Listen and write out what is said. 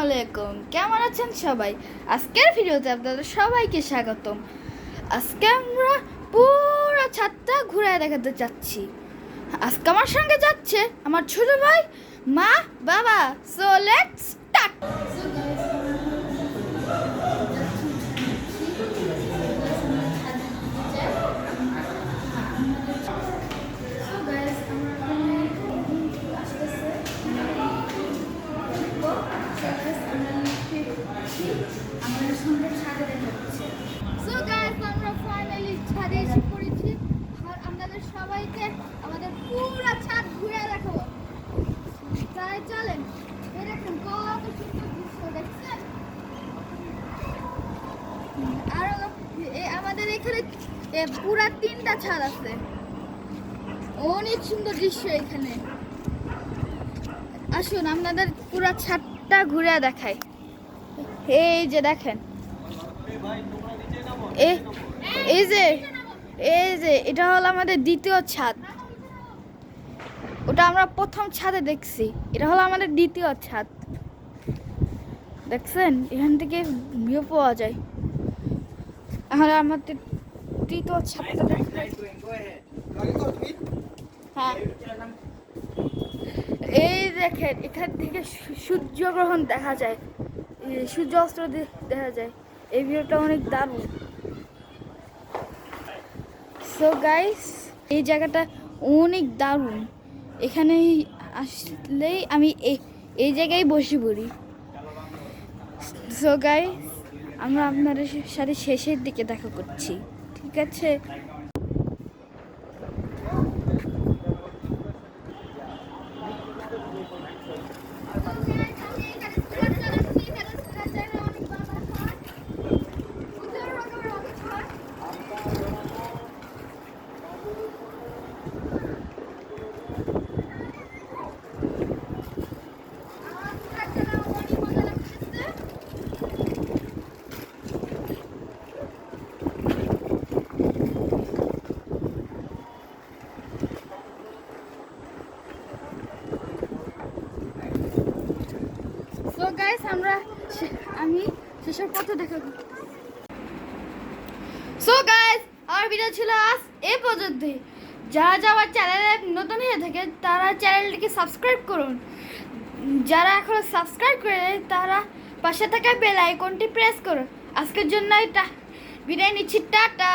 আলাইকুম, কেমন আছেন সবাই? আজকের ভিডিওতে আপনাদের সবাইকে স্বাগতম। আজকে আমরা পুরো ছাদটা ঘুরে দেখাতে চাচ্ছি। আজকে আমার সঙ্গে যাচ্ছে আমার ছোট ভাই, মা, বাবা। So let's start. আমাদের সুন্দর ছাদে দেখাচ্ছে। সো গাইস, আমরা ফাইনালি ছাদে এসে পড়েছি আর আপনাদের সবাইকে আমাদের পুরো ছাদ ঘুরে দেখাবো। তাই চলেন, এই দেখুন কত সুন্দর দৃশ্য দেখছেন। আর আমাদের এখানে পুরো 3টা ছাদ আছে, অনেক সুন্দর দৃশ্য এখানে। আসুন আপনাদের পুরো ছাদটা ঘুরে দেখাই। এই যে দেখেন, এই যে এটা হলো আমাদের দ্বিতীয় ছাদ। ওটা আমরা প্রথম ছাদে দেখছি, এটা হলো আমাদের দ্বিতীয় ছাদ। দেখছেন, এখান থেকে ভিউ পাওয়া যায়। তাহলে আমাদের তৃতীয় ছাদটা দেখাই। হ্যাঁ, এই দেখেন, এখান থেকে সূর্যগ্রহণ দেখা যায়, সূর্য অস্ত দেখা যায়। এই ভিউটা অনেক দারুণ। সো গাইস, এই জায়গাটা অনেক দারুণ। এখানে আসলেই আমি এই জায়গায় বসে পড়ি। সো গাইস, আমরা আপনাদের সাথে শেষের দিকে দেখা করছি, ঠিক আছে? সো গাইস, আমি শেষের পথে দেখা করব। সো গাইস, আমার ভিডিও ছিল আজ এই পর্যন্তই। যারা আমার চ্যানেলে নতুন হয়ে থাকে তারা চ্যানেলটিকে সাবস্ক্রাইব করুন। যারা এখনো সাবস্ক্রাইব করে তারা পাশে থাকা বেল আইকনটি প্রেস করুন। আজকের জন্য বিদায় নিচ্ছি, টাটা।